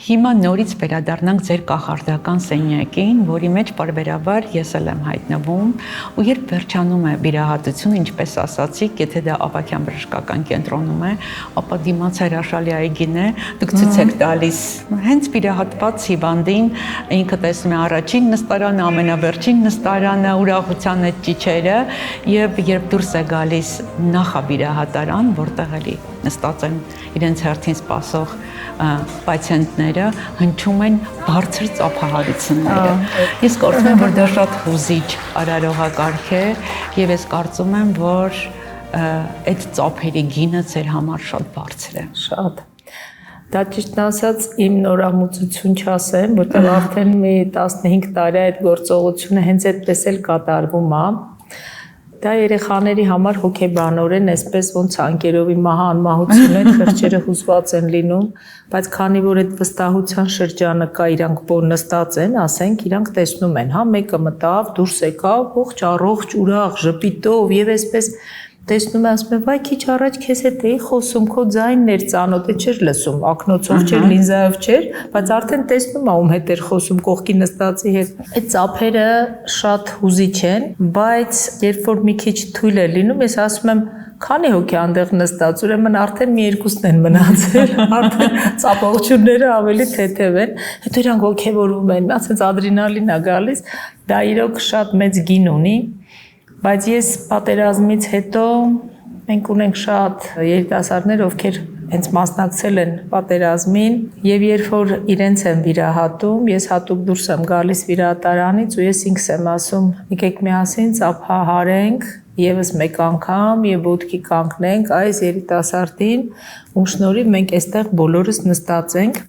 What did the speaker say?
Հիմա նորից վերադառնանք ձեր կախարդական սենյակին, որի մեջ պարբերաբար ես էլ եմ հայտնվում, ու երբ վերջանում է վիրահատությունը, ինչպես ասացիք, եթե դա Ավագյան բժշկական կենտրոնում է, ապա դիմաց հրաշալի այգին է, դուք ցույց եք տալիս հենց վիրահատված հիվանդին, ինքը տեսնում է առաջին նստարանը, ամենավերջին նստարանը, ուրախության այդ ճիչերը, եւ երբ դուրս է գալիս նախավիրահատարան, որտեղ էլի նստած են իրենց հերթին սպասող պացիենտները, հնչում են բարձր ծափահարությունները։ Ես կարծում եմ, որ դա շատ հուզիչ արարողակարգ է, եւ ես կարծում եմ, որ այդ ծափերի գինը ձեր համար շատ բարձր է։ Շատ։ Դա ճիշտն ասած իմ նորամուծություն չասեմ, որտեղ արդեն մի 15 տարի այդ գործողությունը հենց այդպես էլ կատարվում է։ Դա երեխաների համար հոգեբանորեն այսպես ոնց անկերովի մահա անմահությունը այդ խղճերը հուզված են լինում, բայց քանի որ այդ վստահության շրջանը կա, իրանք նստած են, ասենք, իրանք տեսնում են, հա, մեկը մտավ, դուրս եկավ, ողջ առողջ, ուրախ, ժպիտով եւ այսպես տեսնում է, ասում է, վայ, քիչ առաջ քեզ հետ էի խոսում, քո ձայնն էր ծանոթ, է չէր լսում, ակնոցով չէր, լինզայով չէր, բայց արդեն տեսնում է ում հետ էր խոսում, կողքի նստածի հետ։ Այդ ծափերը շատ հուզիչ են, բայց երբ որ մի քիչ թույլ է լինում, ես ասում եմ, քանի հոգի այնտեղ նստած, ուրեմն արդեն մի երկուսն են մնացել, արդեն ծափողջունները ավելի թեթև են, հետո իրանք ոգևորվում են, ասենց ադրենալին է գալիս, դա իրոք շատ մեծ գին ունի։ Բայց ես պատերազմից հետո մենք ունենք շատ երիտասարդներ, ովքեր հենց մասնակցել են պատերազմին, եւ երբ որ իրենց են վիրահատում, ես հատուկ դուրս եմ գալիս վիրահատարանից ու ես ինքս եմ ասում, եկեք միասին ծափահարենք եւս մեկ անգամ եւ ոտքի կանգնենք այս երիտասարդին, ում շնորհիվ մենք այստեղ բոլորս նստած ենք։